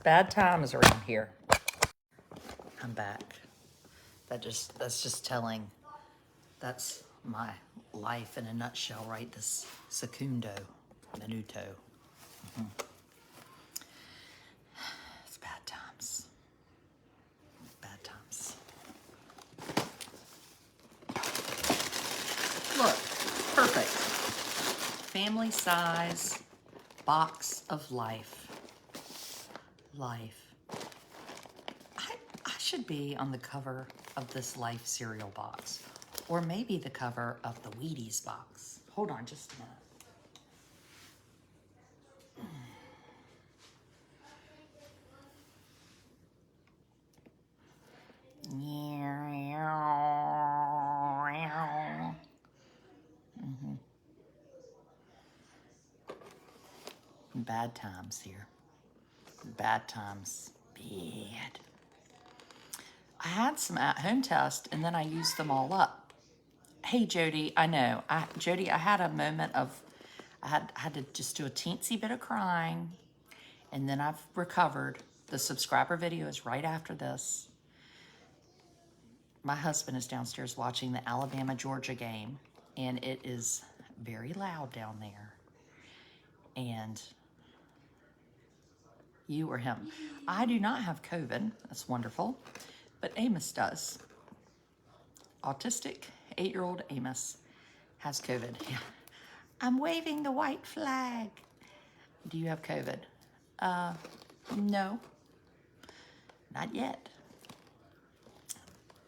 Bad times around here. I'm back. That's just telling. That's my life in a nutshell, right? This minuto. It's bad times. Bad times. Look, perfect. Family size box of life. I should be on the cover of this Life cereal box, or maybe the cover of the Wheaties box. Hold on just a minute. Bad times here. Bad times. Bad. I had some at-home tests, and then I used them all up. Hey, Jody, I know. Jody, I had a moment of, I had to just do a teensy bit of crying, and then I've recovered. The subscriber video is right after this. My husband is downstairs watching the Alabama-Georgia game, and it is very loud down there. And you or him. I do not have COVID. That's wonderful. But Amos does. Autistic 8-year-old Amos has COVID. Yeah. I'm waving the white flag. Do you have COVID? No. Not yet.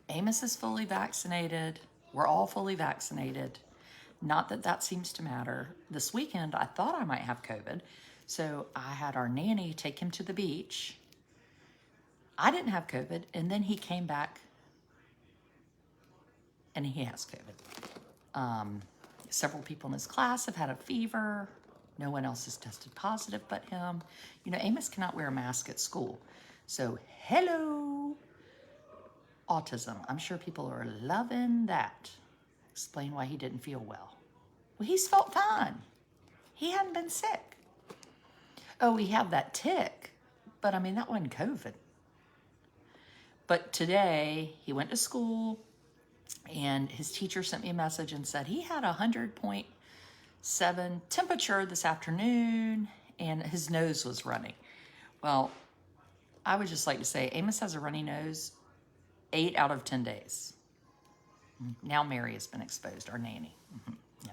Amos is fully vaccinated. We're all fully vaccinated. Not that that seems to matter. This weekend, I thought I might have COVID. So I had our nanny take him to the beach. I didn't have COVID, and then he came back and he has COVID. Several people in his class have had a fever. No one else has tested positive but him. You know, Amos cannot wear a mask at school. So, hello, autism. I'm sure people are loving that. Explain why he didn't feel well. Well, he's felt fine. He hadn't been sick. Oh, he had that tick, but I mean, that wasn't COVID. But today, he went to school, and his teacher sent me a message and said he had 100.7 temperature this afternoon, and his nose was running. Well, I would just like to say, Amos has a runny nose 8 out of 10 days. Now Mary has been exposed, our nanny. Yeah.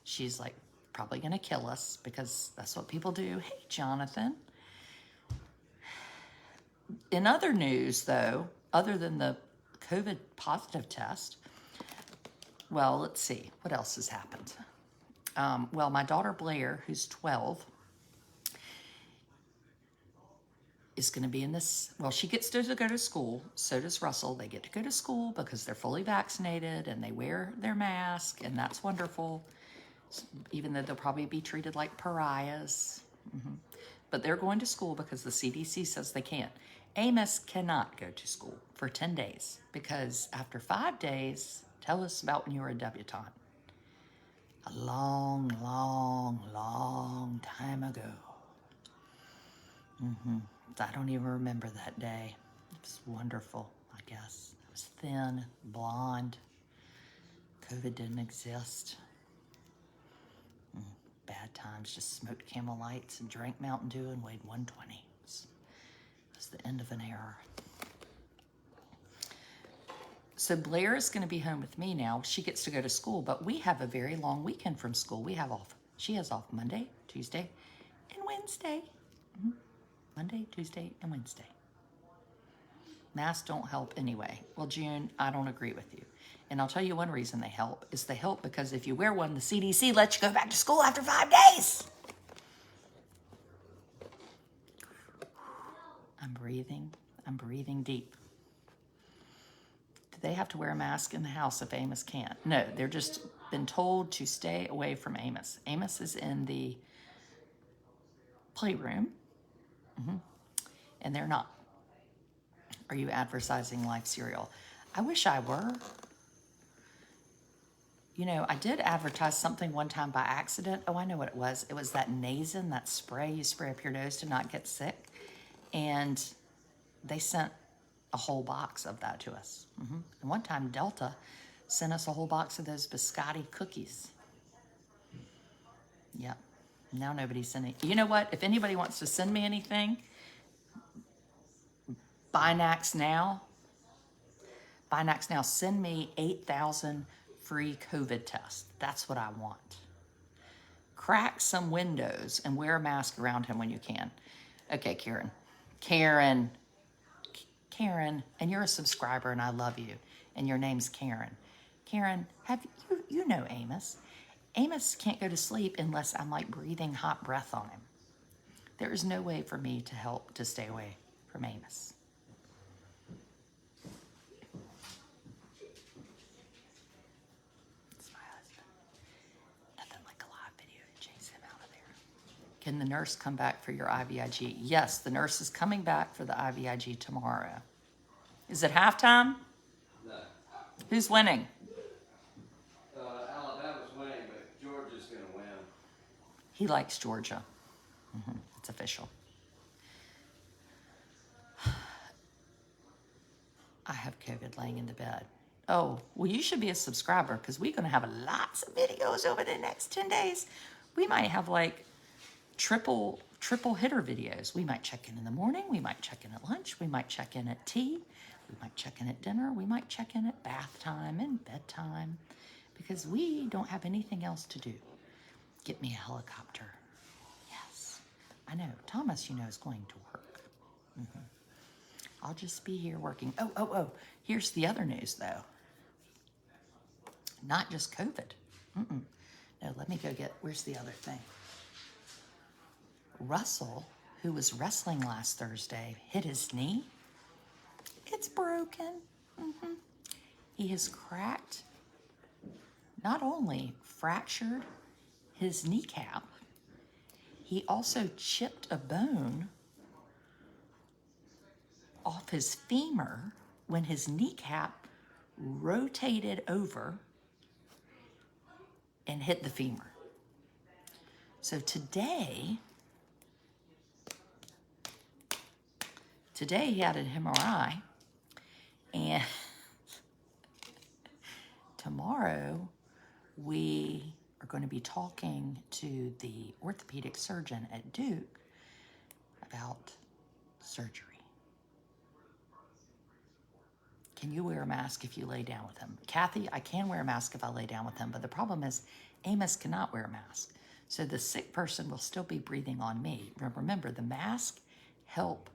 She's like, probably going to kill us because that's what people do. Hey, Jonathan. In other news, though, other than the COVID positive test, well, let's see. What else has happened? Well, my daughter Blair, who's 12, is going to be in this. Well, she gets to go to school. So does Russell. They get to go to school because they're fully vaccinated and they wear their mask, and that's wonderful. Even though they'll probably be treated like pariahs. But they're going to school because the CDC says they can. Amos cannot go to school for 10 days because after 5 days, tell us about when you were a debutante. A long, long, long time ago. I don't even remember that day. It was wonderful, I guess. I was thin, blonde. COVID didn't exist. Bad times, just smoked Camel Lights and drank Mountain Dew and weighed 120. It was the end of an era. So Blair is going to be home with me now. She gets to go to school, but we have a very long weekend from school. We have off. She has off Monday, Tuesday, and Wednesday. Monday, Tuesday, and Wednesday. Masks don't help anyway. Well, June, I don't agree with you. And I'll tell you one reason they help is they help because if you wear one, the CDC lets you go back to school after 5 days. I'm breathing deep. Do they have to wear a mask in the house if Amos can't? No, they're just been told to stay away from Amos. Amos is in the playroom, and they're not. Are you advertising Life cereal? I wish I were. You know, I did advertise something one time by accident. Oh, I know what it was. It was that Nazen, that spray you spray up your nose to not get sick. And they sent a whole box of that to us. And one time Delta sent us a whole box of those biscotti cookies. Yep. Now nobody's sending. You know what? If anybody wants to send me anything, Binax now, send me 8,000 free COVID tests. That's what I want. Crack some windows and wear a mask around him when you can. Okay, Karen, and you're a subscriber and I love you. And your name's Karen. Karen, you know Amos. Amos can't go to sleep unless I'm like breathing hot breath on him. There is no way for me to help to stay away from Amos. It's my husband. Nothing like a live video to chase him out of there. Can the nurse come back for your IVIG? Yes, the nurse is coming back for the IVIG tomorrow. Is it halftime? No. Who's winning? Alabama's winning, but Georgia's going to win. He likes Georgia. It's official. I have COVID laying in the bed. Oh, well, you should be a subscriber because we're going to have lots of videos over the next 10 days. We might have like triple hitter videos. We might check in the morning. We might check in at lunch. We might check in at tea. We might check in at dinner. We might check in at bath time and bedtime because we don't have anything else to do. Get me a helicopter. Yes, I know. Thomas, is going to work. I'll just be here working. Oh. Here's the other news, though. Not just COVID. No, let me go get, where's the other thing? Russell, who was wrestling last Thursday, hit his knee. It's broken. He has cracked, not only fractured his kneecap, he also chipped a bone off his femur when his kneecap rotated over and hit the femur. So today he had an MRI, and tomorrow we are going to be talking to the orthopedic surgeon at Duke about surgery. Can you wear a mask if you lay down with him? Kathy, I can wear a mask if I lay down with him, but the problem is Amos cannot wear a mask. So the sick person will still be breathing on me. Remember, the mask help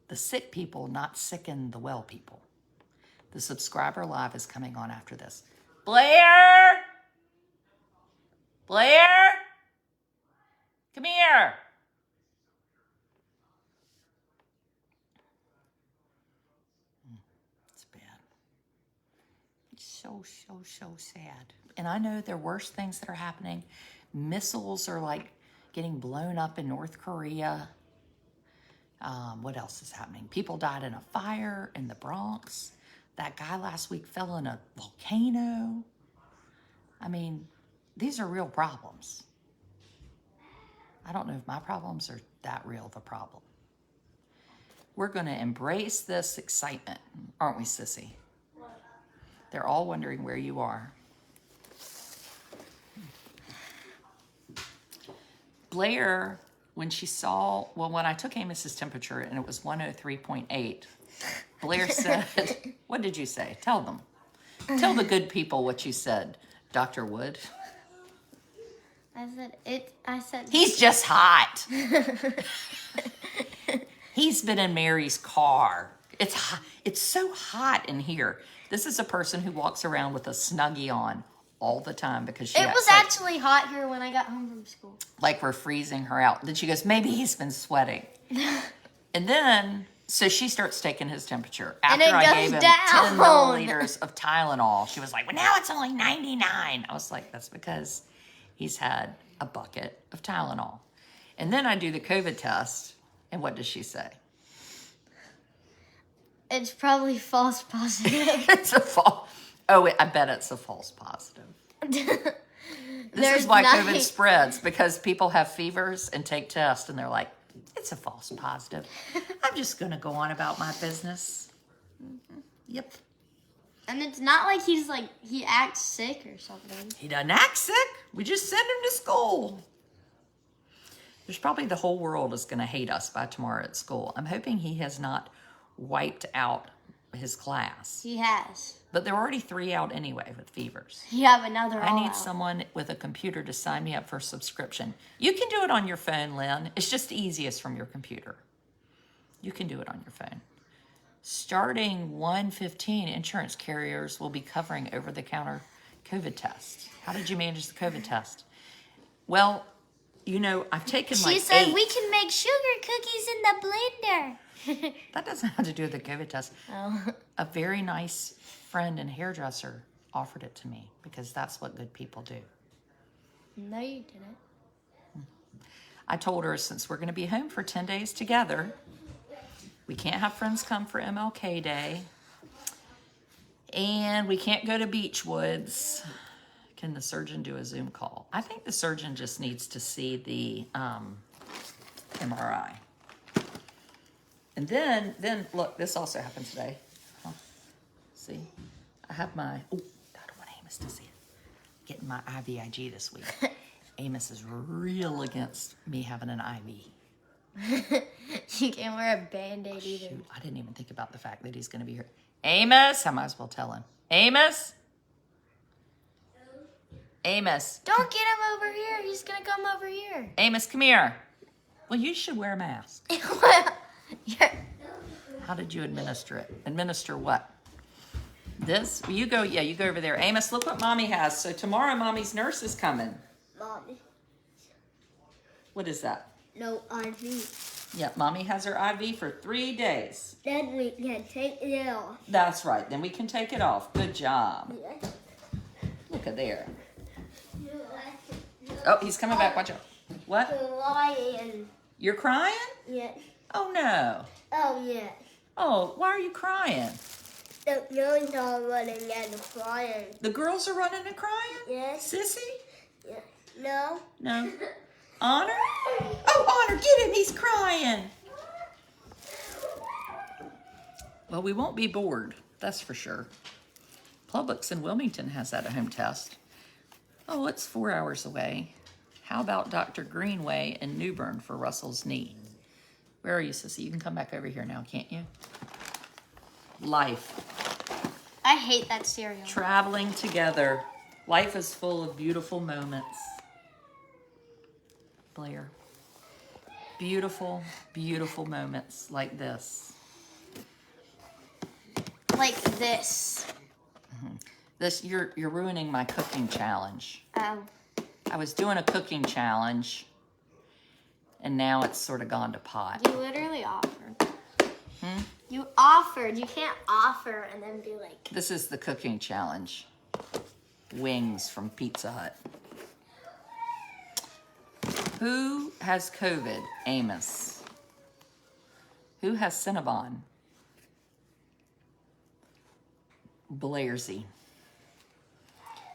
the sick people not sicken the well people. The subscriber live is coming on after this. Blair! Come here! It's bad. It's so sad. And I know there are worse things that are happening. Missiles are like getting blown up in North Korea. What else is happening? People died in a fire in the Bronx. That guy last week fell in a volcano. I mean, these are real problems. I don't know if my problems are that real of a problem. We're going to embrace this excitement, aren't we, Sissy? They're all wondering where you are. Blair, when I took Amos's temperature and it was 103.8, Blair said, what did you say? Tell them. Tell the good people what you said, Dr. Wood. I said he's just hot. He's been in Mary's car. It's hot. It's so hot in here. This is a person who walks around with a Snuggie on all the time because it was actually hot here when I got home from school. Like we're freezing her out. Then she goes, maybe he's been sweating. And then, so she starts taking his temperature. After I gave him 10 milliliters of Tylenol, she was like, well, now it's only 99. I was like, that's because he's had a bucket of Tylenol. And then I do the COVID test. And what does she say? It's probably false positive. It's a false. Oh, I bet it's a false positive. This is why COVID spreads, because people have fevers and take tests, and they're like, It's a false positive. I'm just going to go on about my business. Yep. And it's not like he acts sick or something. He doesn't act sick. We just send him to school. There's probably the whole world is going to hate us by tomorrow at school. I'm hoping he has not wiped out his class. He has. But there are already 3 out anyway with fevers. Yeah, but now they're I all need out. someone with a computer to sign me up for a subscription. You can do it on your phone, Lynn. It's just easiest from your computer. You can do it on your phone. Starting 1/15, insurance carriers will be covering over-the-counter COVID tests. How did you manage the COVID test? Well, you know, I've taken She like said 8. we can make sugar cookies in the blender. That doesn't have to do with the COVID test. Oh. A very nice friend and hairdresser offered it to me because that's what good people do. No, you didn't. I told her since we're going to be home for 10 days together, we can't have friends come for MLK Day, and we can't go to Beachwoods. Can the surgeon do a Zoom call? I think the surgeon just needs to see the MRI. And then look, this also happened today. See, I have my, I don't want Amos to see it. Getting my IVIG this week. Amos is real against me having an IV. You can't wear a Band-Aid either. Shoot, I didn't even think about the fact that he's going to be here. Amos, I might as well tell him. Amos? Amos. Don't get him over here. He's going to come over here. Amos, come here. Well, you should wear a mask. You're- How did you administer it? Administer what? This? Well, you go over there. Amos, look what Mommy has. So tomorrow, Mommy's nurse is coming. Mommy, What is that? no IV. Yeah, Mommy has her IV for 3 days. Then we can take it off. That's right. Then we can take it off. Good job. Yes. Look at there. Oh, he's coming back. Watch out. What? Lion. You're crying? Yes. Oh, no. Oh, yes. Oh, why are you crying? The girls are running and crying. The girls are running and crying? Yes. Sissy? Yes. No. No. Honor? Oh, Honor, get him. He's crying. Well, we won't be bored. That's for sure. Publix in Wilmington has that at-home test. Oh, it's 4 hours away. How about Dr. Greenway in New Bern for Russell's knee? Where are you, Sissy? You can come back over here now, can't you? Life. I hate that cereal. Traveling together. Life is full of beautiful moments. Blair. Beautiful, beautiful moments like this. Like this. This you're ruining my cooking challenge. Oh. I was doing a cooking challenge, and now it's sort of gone to pot. You literally offered. You offered. You can't offer and then be like. This is the cooking challenge. Wings from Pizza Hut. Who has COVID? Amos. Who has Cinnabon? Blairsy.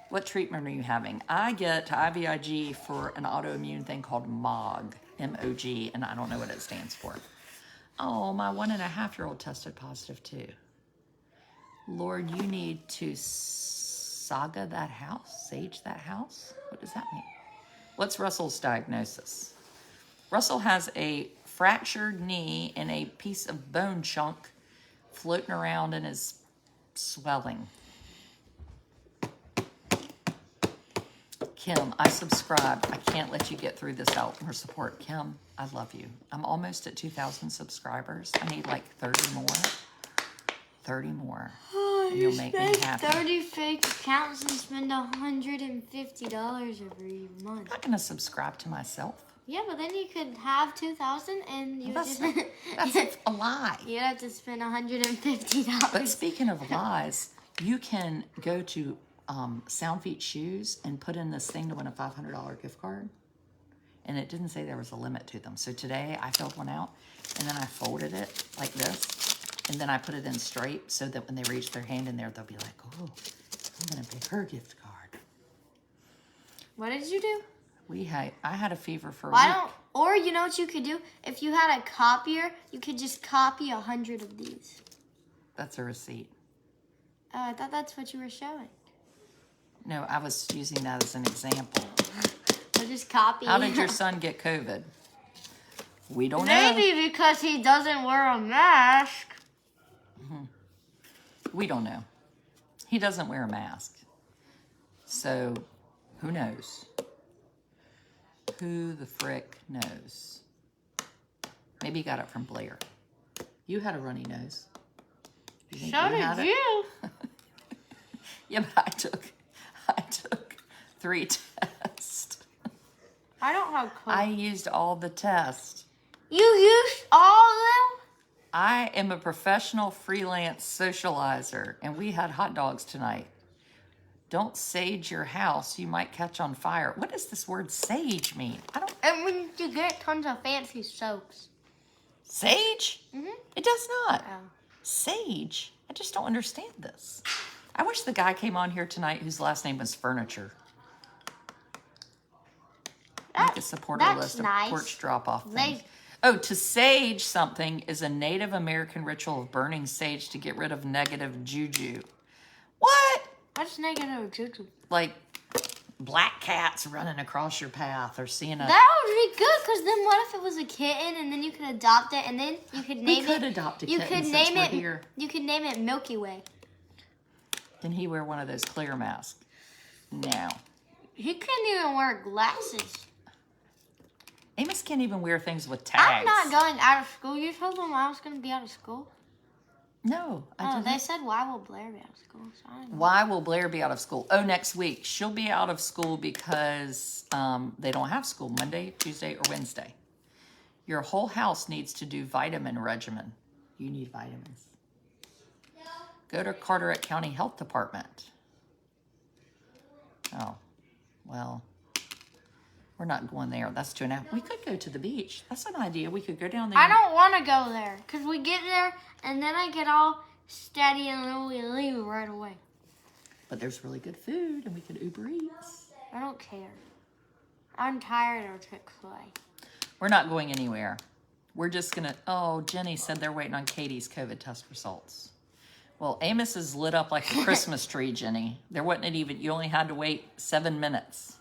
What treatment are you having? I get IVIG for an autoimmune thing called MOG, M-O-G, and I don't know what it stands for. Oh, my 1.5-year-old tested positive too. Lord, you need to saga that house, sage that house? What does that mean? What's Russell's diagnosis? Russell has a fractured knee and a piece of bone chunk floating around in his swelling. Kim, I subscribed. I can't let you get through this without her support. Kim, I love you. I'm almost at 2,000 subscribers. I need like 30 more. 30 more. And you'll make me happy. 30 fake accounts and spend $150 every month. I'm not going to subscribe to myself. Yeah, but then you could have 2,000 and you That's, just that's a lie. you'd have to spend $150. But speaking of lies, you can go to Sound Feet Shoes and put in this thing to win a $500 gift card. And it didn't say there was a limit to them. So today I filled one out and then I folded it like this. And then I put it in straight so that when they reach their hand in there, they'll be like, oh, I'm going to pick her gift card. What did you do? I had a fever for a Why week. don't? Or you know what you could do? If you had a copier, you could just copy 100 of these. That's a receipt. Oh, I thought that's what you were showing. No, I was using that as an example. So just copy. How did your son get COVID? We don't know. Maybe because he doesn't wear a mask. We don't know. He doesn't wear a mask. So, who knows? Who the frick knows? Maybe he got it from Blair. You had a runny nose. Do you think So you had did it? you. Yeah, but I took 3 tests. I don't have COVID. I used all the tests. You used all of them? I am a professional freelance socializer, and we had hot dogs tonight. Don't sage your house, you might catch on fire. What does this word sage mean? I don't. And when you get tons of fancy soaps. Sage? Mhm. It does not. Oh. Sage? I just don't understand this. I wish the guy came on here tonight whose last name was Furniture. Make a supporter That's list of nice. porch drop-off things. Like- Oh, to sage something is a Native American ritual of burning sage to get rid of negative juju. What? What's negative juju? Like black cats running across your path or seeing a... That would be good, because then what if it was a kitten and then you could adopt it and then you could name could it... adopt a you kitten could since name we're it. here. You could name it Milky Way. Can he wear one of those clear masks? No. He couldn't even wear glasses. Amos can't even wear things with tags. I'm not going out of school. You told them I was going to be out of school. No, I Oh, didn't. they said, why will Blair be out of school? So I don't know. Why will Blair be out of school? Oh, next week. She'll be out of school because they don't have school Monday, Tuesday, or Wednesday. Your whole house needs to do vitamin regimen. You need vitamins. Go to Carteret County Health Department. Oh, well, we're not going there. That's 2.5. We could go to the beach. That's an idea. We could go down there. I don't want to go there, because we get there and then I get all steady and then we leave right away. But there's really good food and we could Uber Eats. I don't care. I'm tired of Chick-fil-A. We're not going anywhere. We're just going to... Oh, Jenny said they're waiting on Katie's COVID test results. Well, Amos is lit up like a Christmas tree, Jenny. There wasn't even... You only had to wait 7 minutes.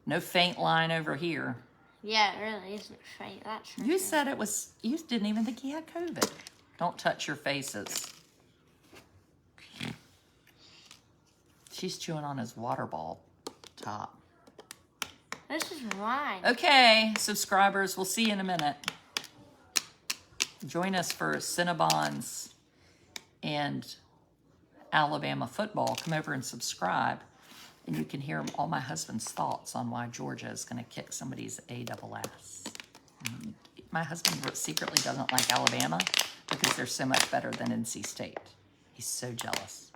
No faint line over here. Yeah, it really isn't faint. That's for You sure. said it was... You didn't even think he had COVID. Don't touch your faces. She's chewing on his water ball top. This is mine. Okay, subscribers, we'll see you in a minute. Join us for Cinnabons and Alabama football. Come over and subscribe, and you can hear all my husband's thoughts on why Georgia is going to kick somebody's ASS. My husband secretly doesn't like Alabama because they're so much better than NC State. He's so jealous.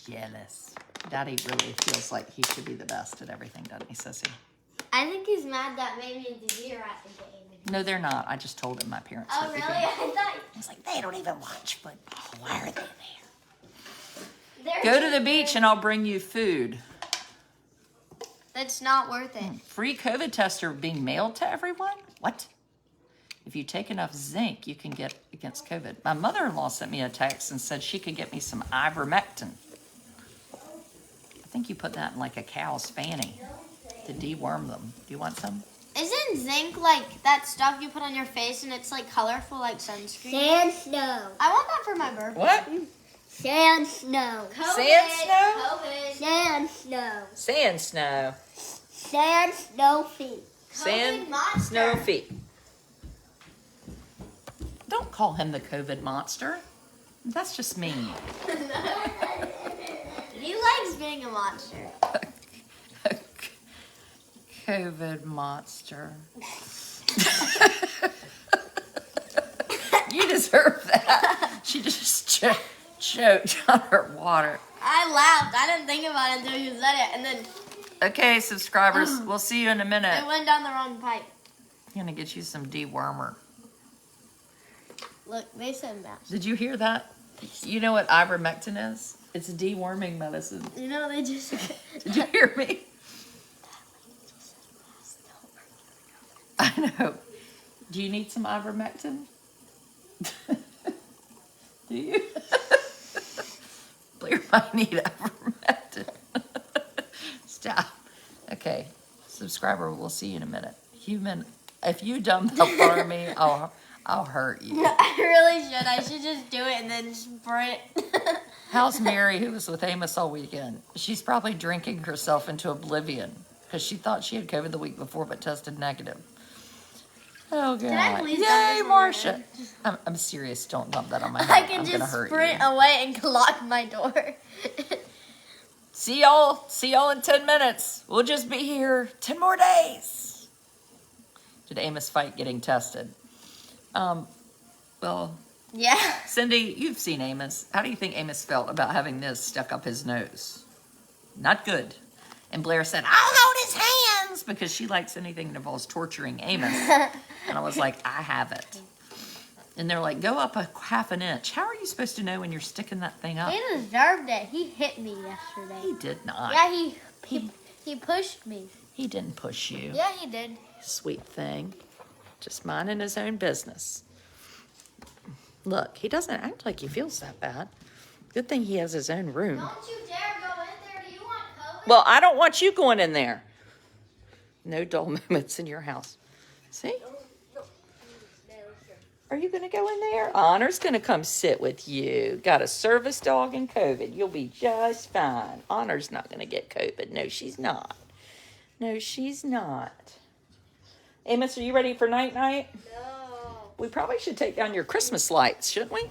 Jealous. Daddy really feels like he should be the best at everything, doesn't he, Sissy? I think he's mad that maybe the deer at the game. No, they're not. I just told him my parents Oh, were at really? the game. I thought I was like, they don't even watch football. Why are they there? they're Go to the beach and I'll bring you food. That's not worth it. Free COVID tests are being mailed to everyone? What? If you take enough zinc, you can get against COVID. My mother-in-law sent me a text and said she could get me some ivermectin. I think you put that in like a cow's fanny to deworm them. Do you want some? Isn't zinc like that stuff you put on your face and it's like colorful like sunscreen? Sand snow. I want that for my birthday. What? Sand snow. Sand snow? COVID. Sand snow. Sand snow. Sand snow feet. Sand monster. snow feet. Don't call him the COVID monster. That's just mean. He likes being a monster. COVID monster. You deserve that. She just choked on her water. I laughed. I didn't think about it until you said it, and then Okay, subscribers, we'll see you in a minute. it went down the wrong pipe. I'm gonna get you some dewormer. Look, they said mouse. Did you hear that? You know what ivermectin is? It's deworming medicine. You know, they just... Did you hear me? I know. Do you need some ivermectin? Do you? Blair might need ivermectin. Stop. Okay, subscriber, we'll see you in a minute. Human, if you dump up on me, I'll hurt you. I really should. I should just do it and then sprint. How's Mary, who was with Amos all weekend? She's probably drinking herself into oblivion because she thought she had COVID the week before but tested negative. Oh, God. I please dump Yay, this on Marcia. my I'm serious. Don't dump that on my head. I can I'm going to just hurt sprint you. away and lock my door. See y'all in 10 minutes. We'll just be here 10 more days. Did Amos fight getting tested? Well, Yeah. Cindy, you've seen Amos. How do you think Amos felt about having this stuck up his nose? Not good. And Blair said, I'll hold his hands, because she likes anything that involves torturing Amos. And I was like, I have it. And they're like, go up a half an inch. How are you supposed to know when you're sticking that thing up? He deserved it. He hit me yesterday. He did not. Yeah, he pushed me. He didn't push you. Yeah, he did. Sweet thing. Just minding his own business. Look, he doesn't act like he feels that bad. Good thing he has his own room. Don't you dare go in there. Do you want COVID? Well, I don't want you going in there. No dull moments in your house. See? Are you going to go in there? Honor's going to come sit with you. Got a service dog and COVID. You'll be just fine. Honor's not going to get COVID. No, she's not. No, she's not. Amos, are you ready for night-night? No. We probably should take down your Christmas lights, shouldn't we?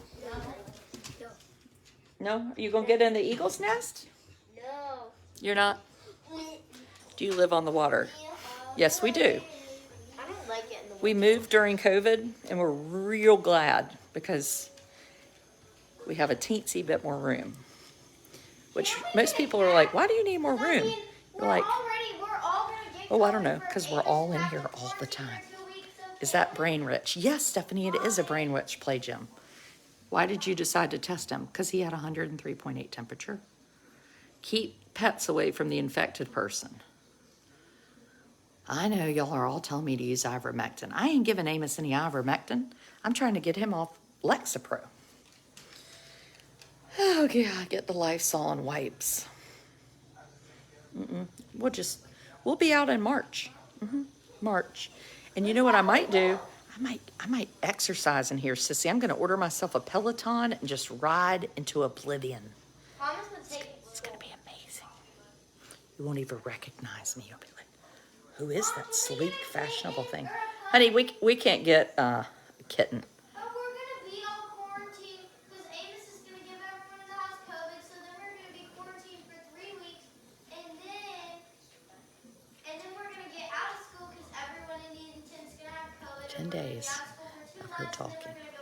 No? Are you going to get in the eagle's nest? No. You're not? Do you live on the water? Yes, we do. I don't like it in the We moved during COVID, and we're real glad because we have a teensy bit more room. Which most people are like, why do you need more room? You're like, oh, I don't know, because we're all in here all the time. Is that brain rich? Yes, Stephanie, it is a brain rich play gym. Why did you decide to test him? Because he had 103.8 temperature. Keep pets away from the infected person. I know y'all are all telling me to use ivermectin. I ain't giving Amos any ivermectin. I'm trying to get him off Lexapro. Oh, yeah, get the Lysol and wipes. We'll be out in March. March. And you know what I might do? I might exercise in here, Sissy. I'm going to order myself a Peloton and just ride into oblivion. It's going to be amazing. You won't even recognize me. You'll be like, who is that sleek, fashionable thing? Honey, we can't get a kitten. But we're going to be all quarantined because Amos is going to give everyone in the house COVID. So then we're going to be quarantined for 3 weeks. And then we're going to get out of school because everyone in Edenton's going to have COVID. 10 days Out of school for 2 of her months, talking. And then we're going to